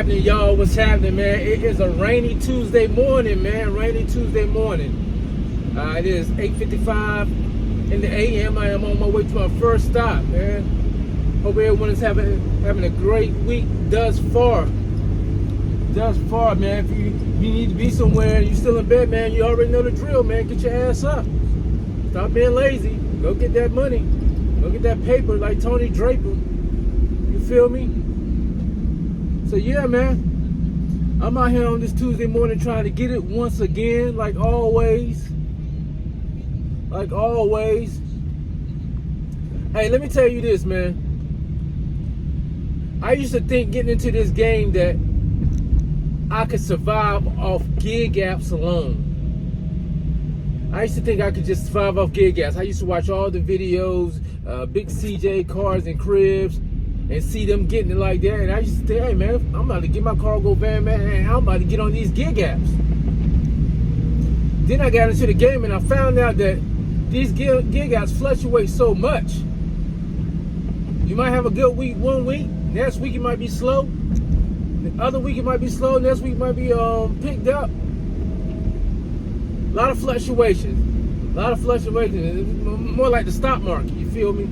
happening, y'all? What's happening, man? It is a rainy Tuesday morning, man. Rainy Tuesday morning. It is 8:55 in the a.m. I am on my way to my first stop, man. Hope everyone is having a great week thus far. Thus far, man. If you need to be somewhere and you're still in bed, man, you already know the drill, man. Get your ass up. Stop being lazy. Go get that money. Go get that paper like Tony Draper. You feel me? So yeah, man, I'm out here on this Tuesday morning trying to get it once again, like always. Like always. Hey, let me tell you this, man. I used to think getting into this game that I could survive off gig apps alone. I used to think I could just survive off gig apps. I used to watch all the videos, big CJ cars and cribs, and see them getting it like that. And I used to think, hey man, I'm about to get my cargo van, man, and I'm about to get on these gig apps. Then I got into the game and I found out that these gig apps fluctuate so much. You might have a good week one week, next week it might be slow. The other week it might be slow, next week it might be picked up. A lot of fluctuations. More like the stock market, you feel me?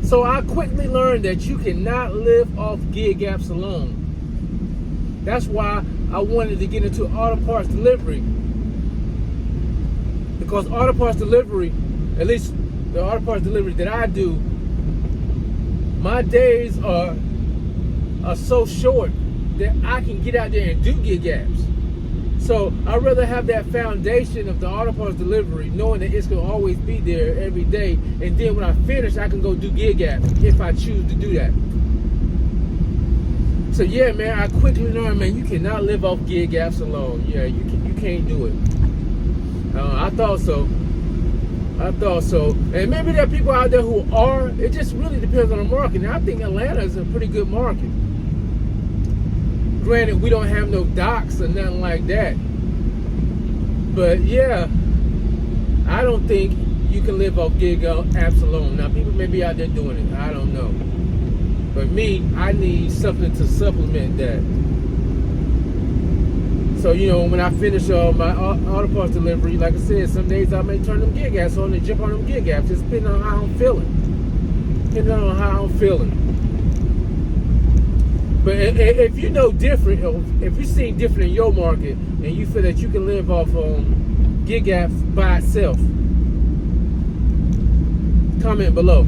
So I quickly learned that you cannot live off gig apps alone. That's why I wanted to get into auto parts delivery. Because auto parts delivery, at least the auto parts delivery that I do, my days are so short that I can get out there and do gig apps. So I'd rather have that foundation of the auto parts delivery, knowing that it's gonna always be there every day, and then when I finish, I can go do gig apps if I choose to do that. So yeah, man, I quickly learned, man, you cannot live off gig apps alone. Yeah, you can't do it. I thought so, and maybe there are people out there who are. It just really depends on the market. Now I think Atlanta is a pretty good market. Granted, we don't have no docks or nothing like that. But yeah, I don't think you can live off gig apps alone. Now, people may be out there doing it. I don't know. But me, I need something to supplement that. So, you know, when I finish my auto parts delivery, like I said, some days I may turn them gig apps on and jump on them gig apps, just depending on how I'm feeling. But if you know different, or if you're seeing different in your market, and you feel that you can live off gig apps by itself, comment below.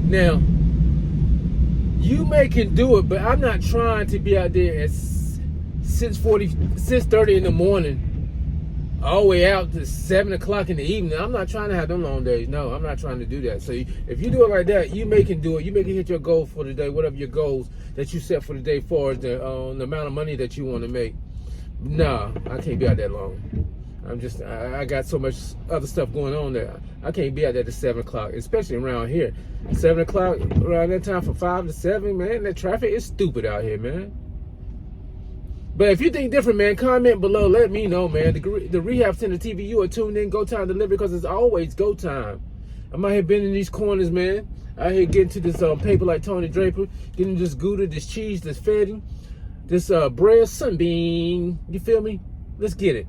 Now, you may can do it, but I'm not trying to be out there at 6:30 in the morning, all the way out to 7 o'clock in the evening. I'm not trying to have them long days. No, I'm not trying to do that. So if you do it like that, you may can do it. You may can hit your goal for the day, whatever your goals that you set for the day for the amount of money that you want to make. Nah, I can't be out that long. I got so much other stuff going on there. I can't be out there at 7 o'clock, especially around here. 7 o'clock, around that time from 5 to 7, man, that traffic is stupid out here, man. But if you think different, man, comment below. Let me know, man. The Rehab Center TV, you are tuned in. Go time delivery, because it's always go time. I'm out here bending these corners, man. Out here getting to this paper like Tony Draper. Getting this Gouda, this cheese, this fetty, this bread sunbeam. You feel me? Let's get it.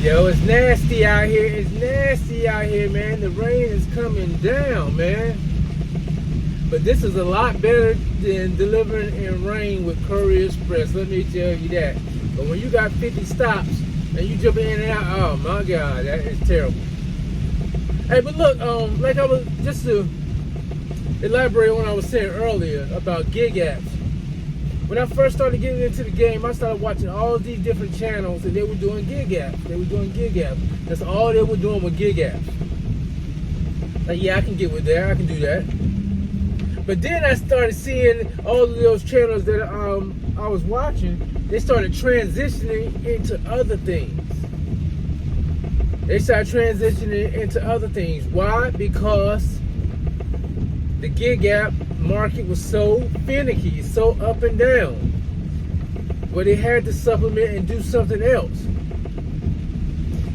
Yo, it's nasty out here. Man. The rain is coming down, man. But this is a lot better than delivering in rain with Courier Express. Let me tell you that. But when you got 50 stops and you jump in and out, oh my God, that is terrible. Hey, but look, like I was just to elaborate on what I was saying earlier about gig apps. When I first started getting into the game, I started watching all these different channels, and they were doing gig apps. That's all they were doing with gig apps. Like, yeah, I can get with that. I can do that. But then I started seeing all of those channels that I was watching. They started transitioning into other things. Why? Because the gig app market was so finicky, so up and down, but they had to supplement and do something else.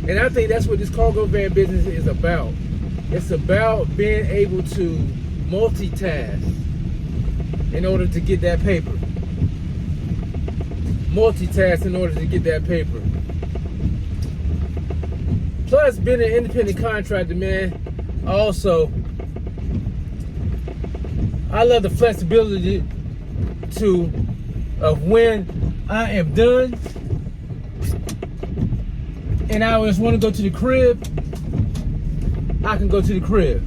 And I think that's what this cargo van business is about. It's about being able to multitask in order to get that paper. Multitask in order to get that paper. Plus, being an independent contractor, man, also, I love the flexibility of when I am done and I just want to go to the crib, I can go to the crib.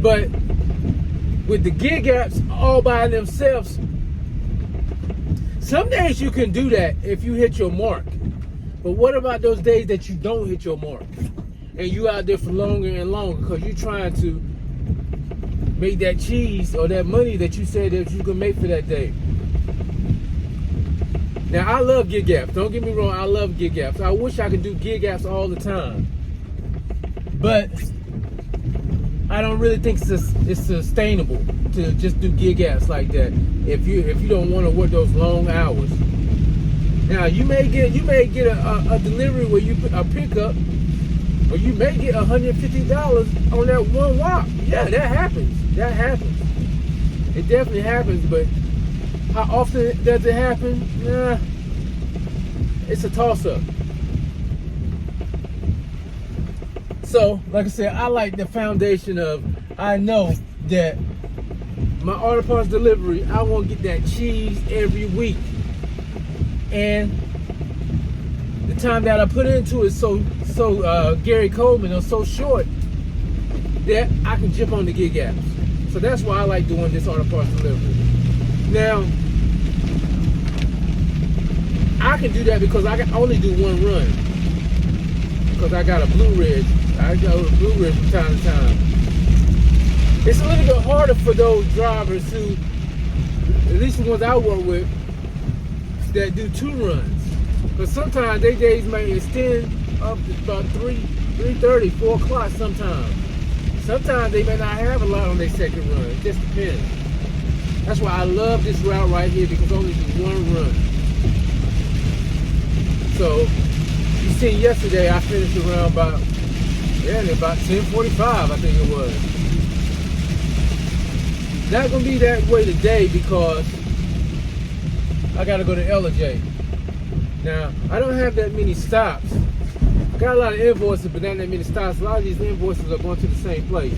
But with the gig apps all by themselves, some days you can do that if you hit your mark. But what about those days that you don't hit your mark and you out there for longer and longer because you're trying to make that cheese or that money that you said that you could make for that day? Now, I love gig apps. Don't get me wrong, I love gig apps. I wish I could do gig apps all the time. But I don't really think it's sustainable to just do gig apps like that if you don't want to work those long hours. Now, you may get a delivery where you a pickup, or you may get $150 on that one walk. Yeah, that happens. That happens. It definitely happens, but how often does it happen? Nah, it's a toss-up. So, like I said, I like the foundation of, I know that my auto parts delivery, I want to get that cheese every week. And the time that I put into it so Gary Coleman or so short that I can jump on the gig apps. So that's why I like doing this auto parts delivery. Now, I can do that because I can only do one run. Because I got a Blue Ridge. I go to Blue Ridge from time to time. It's a little bit harder for those drivers who, at least the ones I work with, that do two runs. But sometimes their days may extend up to about 3:30, 4 o'clock sometimes. Sometimes they may not have a lot on their second run. It just depends. That's why I love this route right here, because I only do one run. So, you seen yesterday I finished around about 10:45, I think it was. Not gonna be that way today because I gotta go to LJ. Now, I don't have that many stops. Got a lot of invoices, but not that many stops. A lot of these invoices are going to the same place.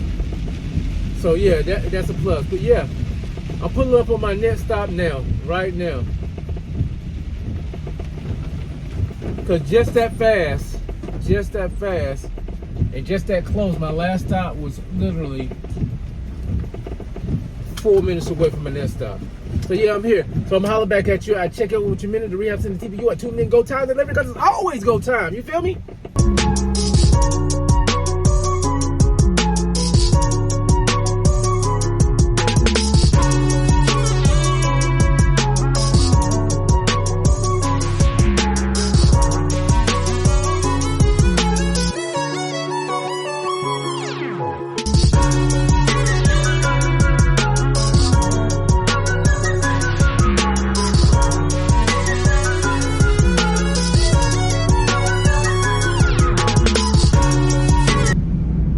So yeah, that's a plus. But yeah, I'm pulling up on my next stop now, right now. Because just that fast, and just that close, my last stop was literally 4 minutes away from my next stop. So yeah, I'm here. So I'm gonna holler back at you. I check out with your minute to Rehab Center TV. You are tuning in Go Time Delivery, because it's always Go Time. You feel me?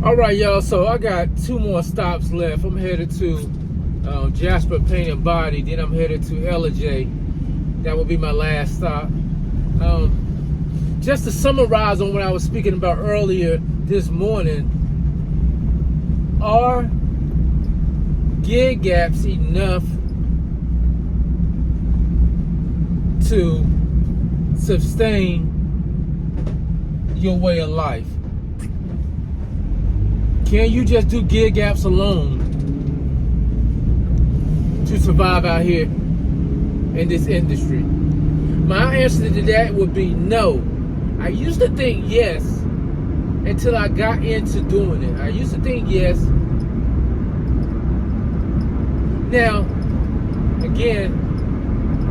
Alright, y'all, so I got 2 more stops left. I'm headed to Jasper Paint and Body, then I'm headed to LJ. That will be my last stop. Just to summarize on what I was speaking about earlier this morning, are gig apps enough to sustain your way of life? Can you just do gig apps alone to survive out here in this industry? My answer to that would be no. I used to think yes until I got into doing it. I used to think yes. Now, again,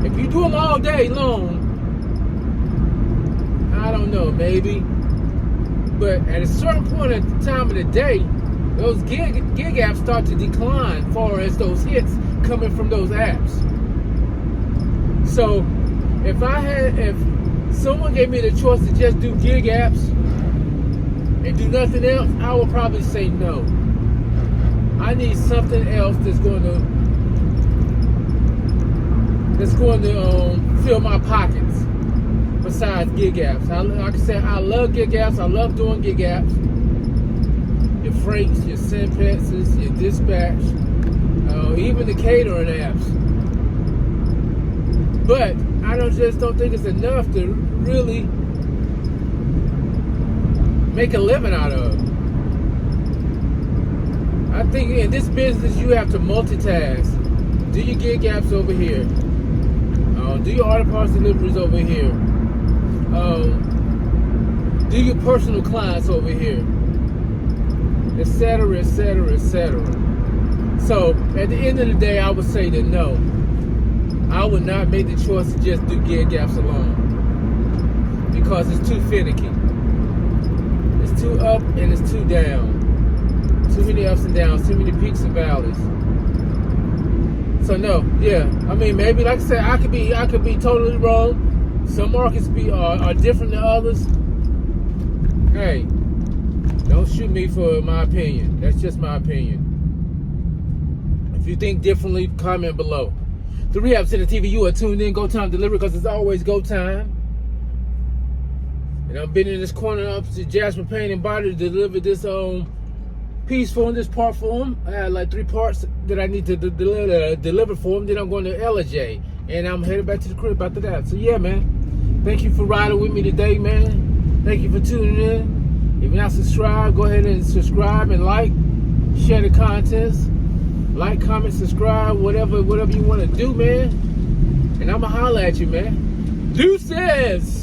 if you do them all day long, I don't know, maybe. But at a certain point at the time of the day, those gig apps start to decline as far as those hits coming from those apps. So if someone gave me the choice to just do gig apps and do nothing else, I would probably say no. I need something else that's going to fill my pockets besides gig apps. Like I said, I love gig apps. I love doing gig apps. Your freights, your Simpexes, your dispatch, even the catering apps. But I just don't think it's enough to really make a living out of. I think in this business you have to multitask. Do your gig apps over here. Do your auto parts deliveries over here. Do your personal clients over here. Etc., etc., etc. So at the end of the day, I would say that no, I would not make the choice to just do gig apps alone because it's too finicky. It's too up and it's too down. Too many ups and downs. Too many peaks and valleys. So no, yeah. I mean, maybe like I said, I could be totally wrong. Some markets are different than others. Hey, don't shoot me for my opinion. That's just my opinion. If you think differently, comment below. The Rehab Center TV, you are tuned in. Go Time Delivery, because it's always go time. And I've been in this corner up to Jasmine Paint and Body to deliver this piece for him, this part for him. I had like 3 parts that I need to deliver for him. Then I'm going to LJ, and I'm headed back to the crib after that. So yeah, man. Thank you for riding with me today, man. Thank you for tuning in. If you're not subscribed, go ahead and subscribe and like, share the contents, like, comment, subscribe, whatever you want to do, man. And I'ma holler at you, man. Deuces.